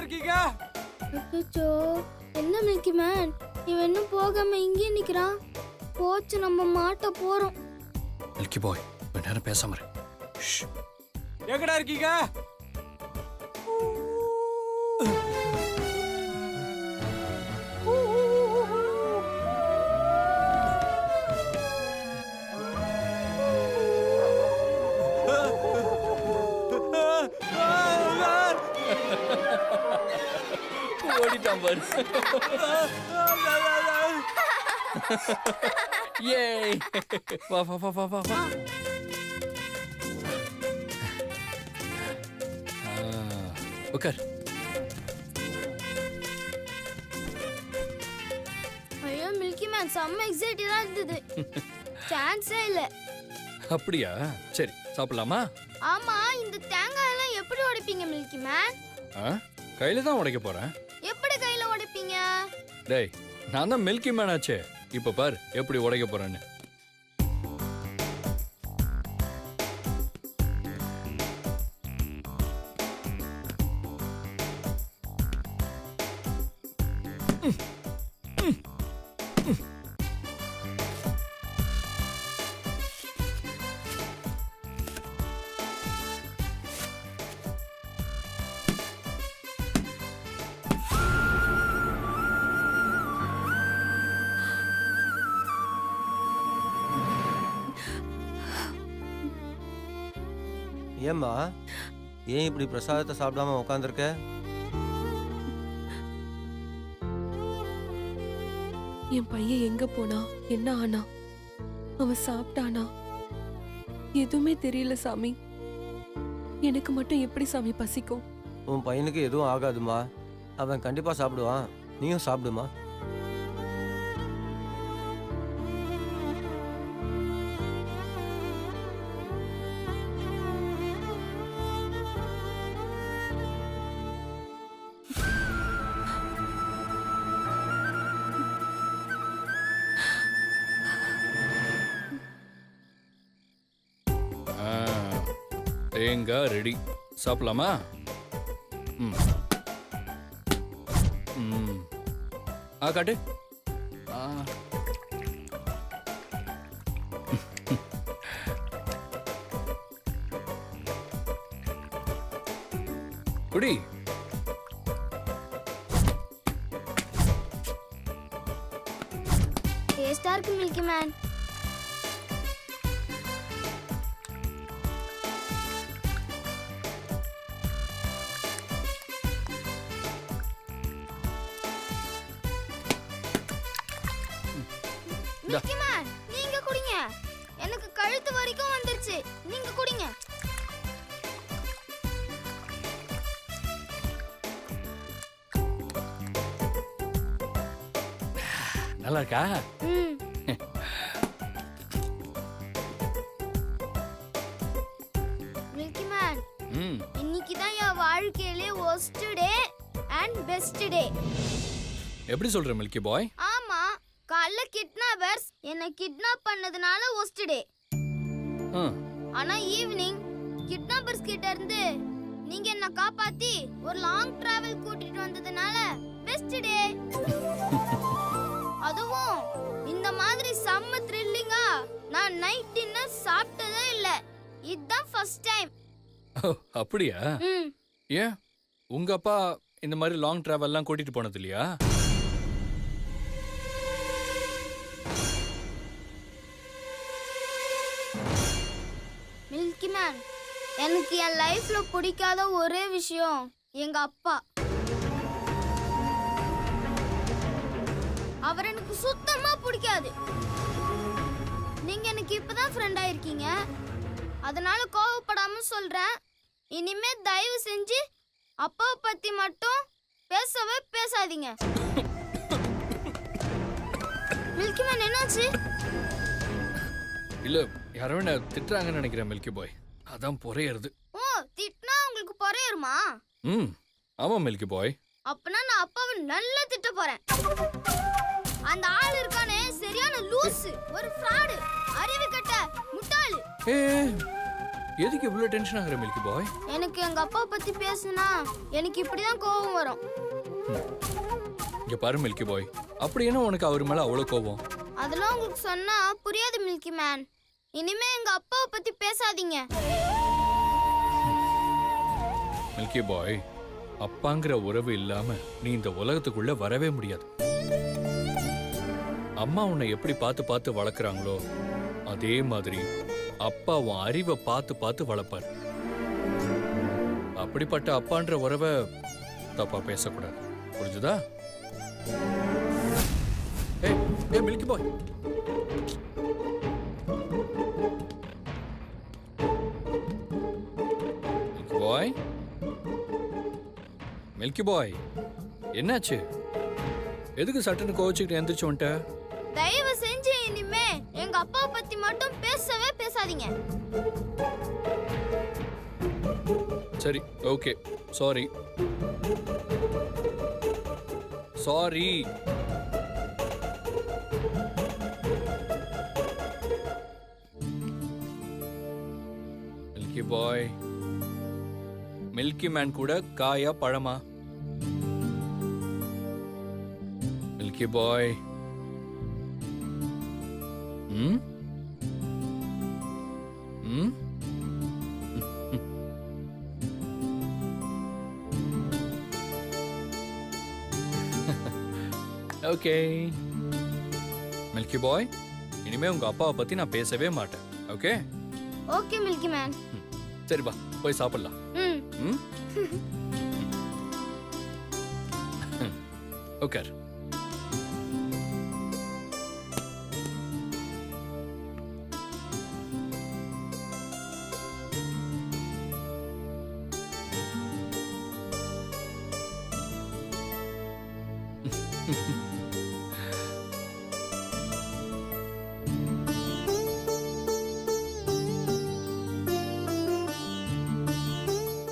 இருக்கீங்க? அச்சோ, என்ன மில்கி மேன், இவன் இன்னும் போகாம இங்கே நிக்கிறான். போச்சு, நம்ம மாட்ட போறோம். மில்கி பாய், கொஞ்ச நேரம் பேசாம இரு. ஷ். எங்கடா இருக்கீங்க? ஓடிட்டான் பாரு. ஏய், வா வா வா வா வா வா. உட்கார். ஐயோ மில்கி மேன், செம்ம எக்ஸைட்டடா இருந்தது. சான்ஸே இல்ல. அப்படியா? சரி, சாப்பிடலாமா? ஆமா, இந்த தேங்காய் எல்லாம் எப்படி உடைப்பீங்க மில்கி மேன்? கையில தான் உடைக்க போறேன். எப்படி கையில உடைப்பீங்க? டேய், நான் தான் மில்கி மேன் ஆச்சே. இப்ப பாரு எப்படி உடைக்க போறேன்னு. ஏம்மா, ஏன் இப்படி பிரசாதத்தை சாப்பிடாம உட்காந்துருக்க? என் பையன் எங்க போனா, என்ன ஆனா, அவன் சாப்பிட்டானா, எதுவுமே தெரியல சாமி. எனக்கு மட்டும் எப்படி சாமி பசிக்கும்? உன் பையனுக்கு எதுவும் ஆகாதுமா, அவன் கண்டிப்பா சாப்பிடுவான். நீயும் சாப்பிடுமா. தேங்காய் ரெடி. சாப்பிடலாமா? காட்டு. குடி. டேஸ்டா இருக்கு மில்கி மேன். மில்கி மேன், நீங்க குடிங்க. எனக்கு கழுத்து வரைக்கும் வந்துருச்சு. நீங்க குடிங்க. நல்லா இருக்கா? மில்கி மேன், இன்னைக்கு தான் என் வாழ்க்கையிலே worst day and best day. எப்படி சொல்ற மில்கி பாய்? ஆமா, காலைல கிட்னாப்பர்ஸ் என்ன கிட்னாப் பண்ணதுனால worst day. ஆனா ஈவினிங் கிட்னாப்பர்ஸ் கிட்ட இருந்து நீங்க என்ன காப்பாத்தி ஒரு லாங் டிராவல் கூட்டிட்டு வந்ததுனால பெஸ்ட் டே. அதுவும் இந்த மாதிரி செம்ம த்ரில்லிங்கா நான் நைட் டின்னர் சாப்பிட்டதே இல்ல. இதுதான் ஃபர்ஸ்ட் டைம். அப்படியா? ஏன் உங்க அப்பா இந்த மாதிரி லாங் டிராவல்லாம் கூட்டிட்டு போனது இல்லையா? மில்கி மேன், எனக்கு என் லைஃப்ல பிடிக்காத ஒரே விஷயம் எங்க அப்பா. அவர் எனக்கு சுத்தமா பிடிக்காது. நீங்க எனக்கு இப்பதான் ஃப்ரெண்ட் ஆயிருக்கீங்க, அதனால கோவப்படாம சொல்றேன். இனிமே தயவு செஞ்சு அப்பாவை பத்தி மட்டும் பேசவே பேசாதீங்க. மில்கி மேன், என்னாச்சு? இல்ல, யாரோ என்ன திட்டுறாங்கன்னு நினைக்கிறேன் மில்கி பாய். அதான் பொறையறது. ஓ, திட்டினா உங்களுக்கு பொறையருமா? ஆமா மில்கி பாய். அப்பனா நான் அப்பாவை நல்லா திட்ட போறேன். அந்த ஆள் இருக்கானே, சரியான லூசு, ஒரு ஃப்ராடு, அறிவு கெட்ட முட்டாளு. எதுக்கு இவ்வளவு டென்ஷன் ஆகுற மில்கி பாய்? எனக்கு எங்க அப்பா பத்தி பேசுனா எனக்கு இப்படிதான் கோவம் வரும். இங்க பாரு மில்கி பாய், அப்படி என்ன உனக்கு அவர் மேல அவ்வளவு கோபம்? அதெல்லாம் உங்களுக்கு சொன்னா புரியாது மில்கி மேன். இனிமே எங்க அப்பாவை பத்தி பேசாதீங்க. மில்கி பாய், அப்பாங்கிற உறவு இல்லாம நீ இந்த உலகத்துக்குள்ள வரவே முடியாது. அம்மா உன்னை எப்படி பார்த்து பார்த்து வளர்க்குறாங்களோ அதே மாதிரி அப்பா உன் அறிவை பார்த்து பார்த்து வளர்ப்பார். அப்படிப்பட்ட அப்பான்ற உறவை தப்பா பேசக்கூடாது, புரிஞ்சுதா? ஏய் ஏய் மில்கி பாய், மில்கி பாய், மில்கி பாய், என்னாச்சு? எதுக்கு சட்டுன்னு கோவிச்சுக்கிட்டு எந்திரிச்சு வந்துட்ட? தயவு செஞ்சு இனிமே எங்க அப்பாவை பத்தி மட்டும் பேசவே பேசாதீங்க. சரி, ஓகே, சாரி சாரி. மில்கி பாய், மில்கி மேன் கூட காயா பழமா? மில்கி பாய். ம் ம் ஓகே மில்கி பாய், இனிமே உங்க அப்பாவை பத்தி நான் பேசவே மாட்டேன். Okay okay milky man. சரி வா போய் சாப்பிடலாம். ம். ம் ஓகே.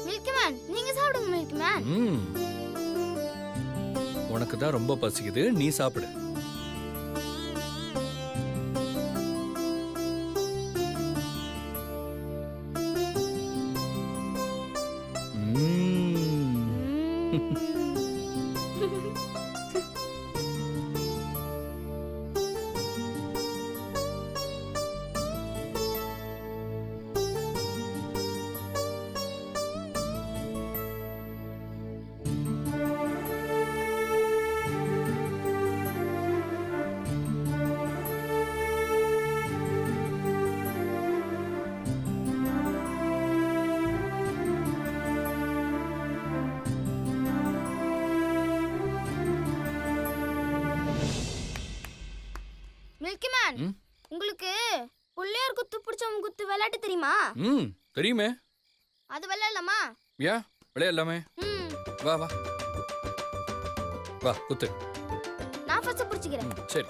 மில்கி மேன், நீங்க சாப்பிடுங்க மில்கி மேன். உனக்கு தான் ரொம்ப பசிக்குது, நீ சாப்பிடு. மில்கி மேன், உங்களுக்கு புள்ளையார் குத்து பிடிச்சவங்க குத்து விளையாட்டு தெரியுமா? தெரியுமே. அது விளையாடலாமா? யா விளையாடலாமே. வா வா வா குத்து. நான் ஃபர்ஸ்ட் பிடிச்சிக்கிறேன். சரி.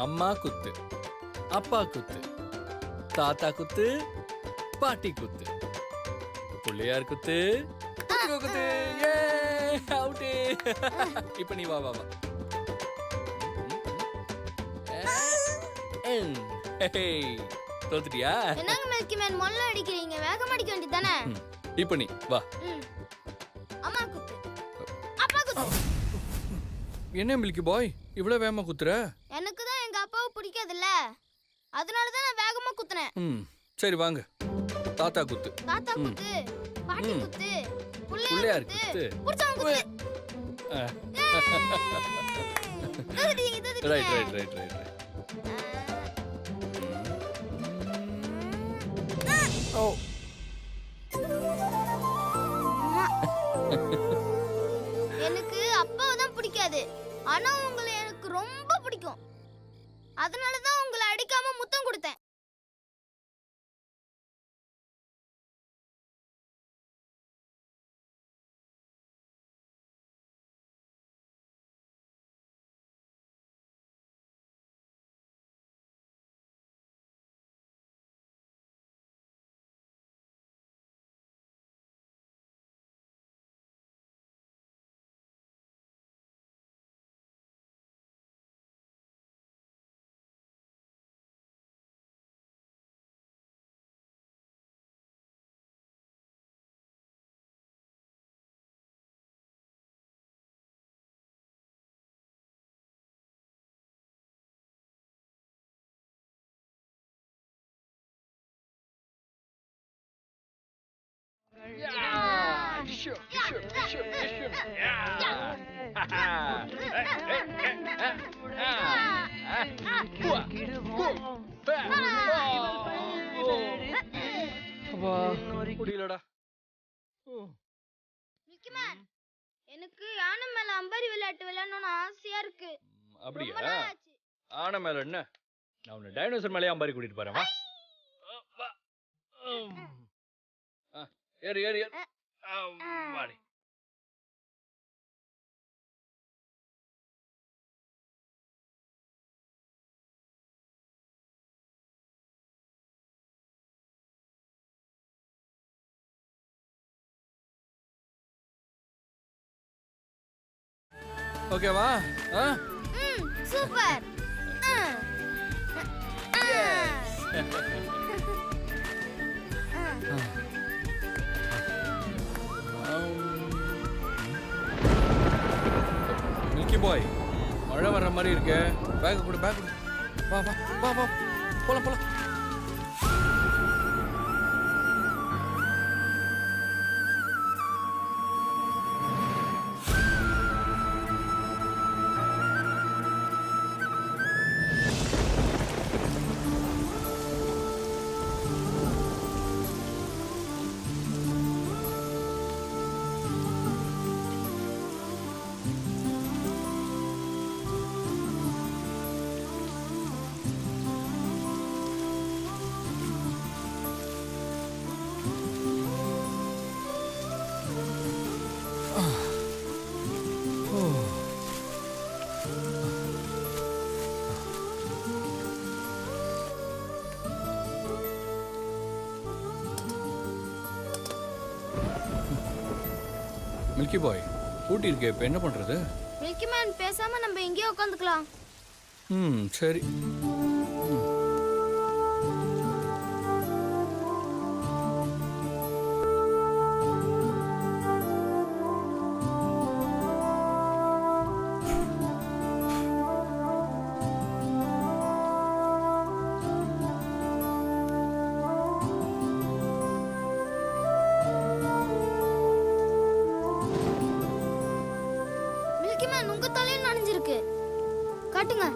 அம்மா குத்து, அப்பா குத்து, தாத்தா குத்து, பாட்டி குத்து, புள்ளையார் குத்து, குத்து குத்து. ஏ அவுட். இப்போ நீ வா வா வா. தோத்துட்டியா? என்னங்க மில்கி மேன் மொல்ல அடிக்கிறீங்க? வேகமா அடிக்க வேண்டியதானே? இப்போ நீ வா. அம்மா குத்து, அப்பா குத்து. என்ன மில்கி பாய் இவ்வளவு வேகமா குத்துற? எனக்கு தான் எங்க அப்பாவை பிடிக்காதுல்ல, அதனால தான் நான் வேகமா குத்துனேன். சரி வாங்க. தாத்தா குத்து, தாத்தா குத்து, பாட்டி குத்து, புள்ளையார் குத்து, புடிச்சவங்க குத்து. Right right right right. ஓ எனக்கு அப்பாவை தான் பிடிக்காது, ஆனா உங்களை எனக்கு ரொம்ப பிடிக்கும். அதனால தான் உங்களை அடிக்காம முத்தம் கொடுத்தேன். முடியலடா. மில்கி மேன், எனக்கு யானை மேல அம்பரி விளையாட்டு விளையாடணும்னு ஆசையா இருக்கு. ரொம்ப அப்படியா? நாள் ஆச்சு. ஆன மேல என்ன? நான் உன்னை டைனோசர் மேலே அம்பாரி கூட்டிட்டு போறேன் வா. ஏறு ஏறு ஏறு. வாடி. ஓகேவா? சூப்பர். மில்கி பாய், மழை வர்ற மாதிரி இருக்கு. பேக் கொடு, பேக் கொடு. வா வா வா வா, போலாம் போலாம். மில்கி பாய், ஊட்டி இருக்கே, இப்போ என்ன பண்றது? மில்கி மேன், பேசாம நம்ம இங்கேயே உட்காந்துக்கலாம். சரி. மில்கி மேன், உங்க தலையும் நனைஞ்சிருக்கு. காட்டுங்க.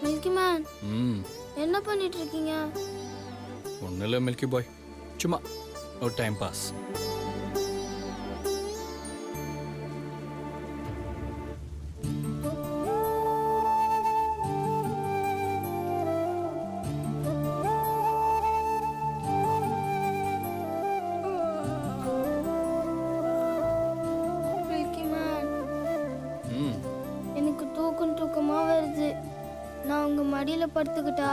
மில்கி மேன், என்ன பண்ணிட்டு இருக்கீங்க? ஒன்றும் இல்லை மில்கி பாய், சும்மா ஒரு டைம் பாஸ். மில்கி மேன், எனக்கு தூக்கமா வருது. நான் உங்க மடியில படுத்துக்கிட்டா?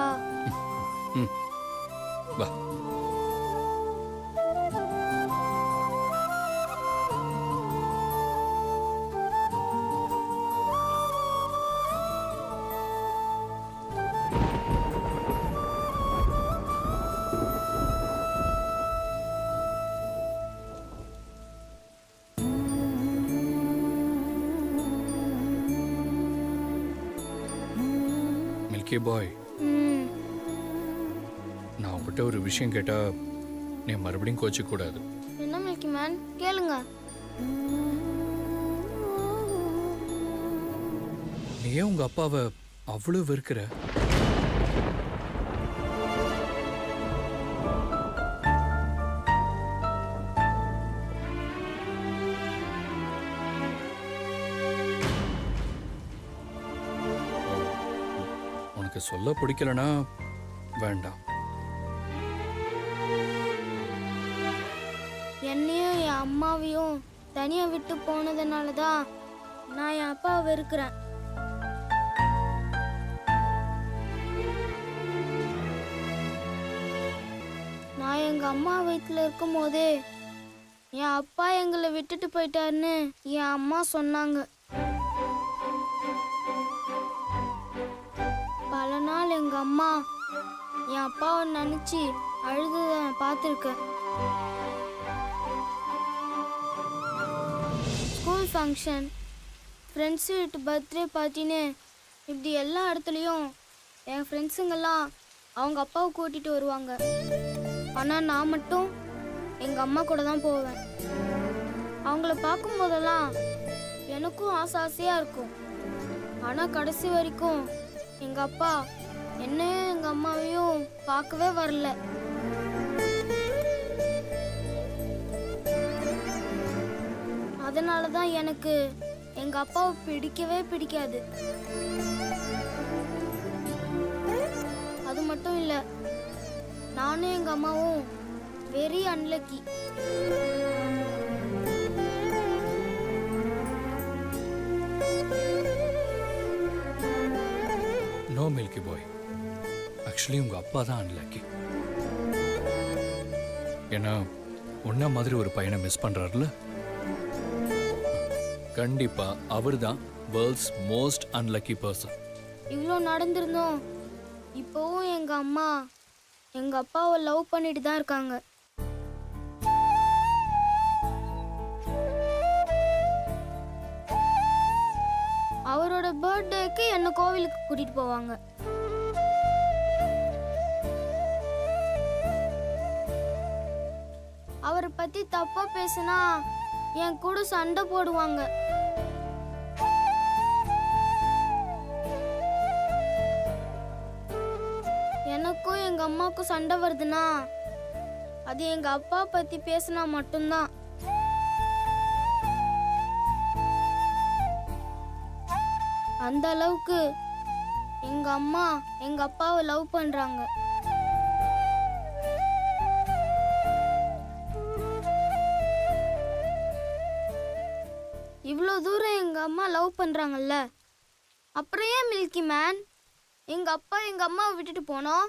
வா. மில்கி பாய், நான் உங்ககிட்ட ஒரு விஷயம் கேட்டா நீ மறுபடியும் கோச்சிக்க கூடாது. என்ன மில்கி மேன், கேளுங்க. நீ ஏன் உங்க அப்பாவை அவ்வளவு வெறுக்கிற? உனக்கு சொல்ல பிடிக்கலனா வேண்டாம். அம்மாவையும் தனியா விட்டு போனதுனால தான் நான் என் அப்பாவை வெறுக்கிறேன். நான் எங்க அம்மா வயித்துல இருக்கும் போதே என் அப்பா எங்களை விட்டுட்டு போயிட்டாருன்னு என் அம்மா சொன்னாங்க. பல நாள் எங்க அம்மா என் அப்பாவை நினைச்சு அழுததை நான் பார்த்துருக்கேன். ஸ்கூல் ஃபங்க்ஷன், ஃப்ரெண்ட்ஸ் வீட்டு பர்த்டே பார்ட்டின்னு இப்படி எல்லா இடத்துலையும் என் ஃப்ரெண்ட்ஸுங்கெல்லாம் அவங்க அப்பாவை கூட்டிகிட்டு வருவாங்க. ஆனால் நான் மட்டும் எங்கள் அம்மா கூட தான் போவேன். அவங்கள பார்க்கும்போதெல்லாம் எனக்கும் ஆசையாக இருக்கும். ஆனால் கடைசி வரைக்கும் எங்கள் அப்பா என்னையும் எங்கள் அம்மாவையும் பார்க்கவே வரல. அதனால தான் எனக்கு எங்கள் அப்பாவை பிடிக்கவே பிடிக்காது. அது மட்டும் இல்லை, நானும் எங்கள் அம்மாவும் வெரி அன்லக்கி. நோ மில்கி பாய், ஆக்சுவலி உங்க அப்பா தான் அன்லக்கி. ஏன்னா உன்ன மாதிரி ஒரு பையனை மிஸ் பண்றாருல. கண்டிப்பா அவர் தான் வேர்ல்ட்ஸ் மோஸ்ட் அன்லக்கி பர்சன். இவ்வளோ நடந்திருந்தோம், இப்போவும் எங்கள் அம்மா எங்கள் அப்பாவை லவ் பண்ணிட்டு தான் இருக்காங்க. அவரோட பர்த்டேக்கு என்ன கோவிலுக்கு கூட்டிட்டு போவாங்க. அவரை பத்தி தப்பா பேசினா என் கூட சண்டை போடுவாங்க. எனக்கும் எங்க அம்மாவுக்கும் சண்டை வருதுன்னா அது எங்க அப்பா பத்தி பேசினா மட்டும்தான். அந்த அளவுக்கு எங்க அம்மா எங்க அப்பாவை லவ் பண்றாங்க. இவ்வளோ தூரம் எங்க அம்மா லவ் பண்றாங்கல்ல, அப்புறம் ஏன் மில்கி மேன் எங்க அப்பா எங்க அம்மாவை விட்டுட்டு போனோம்?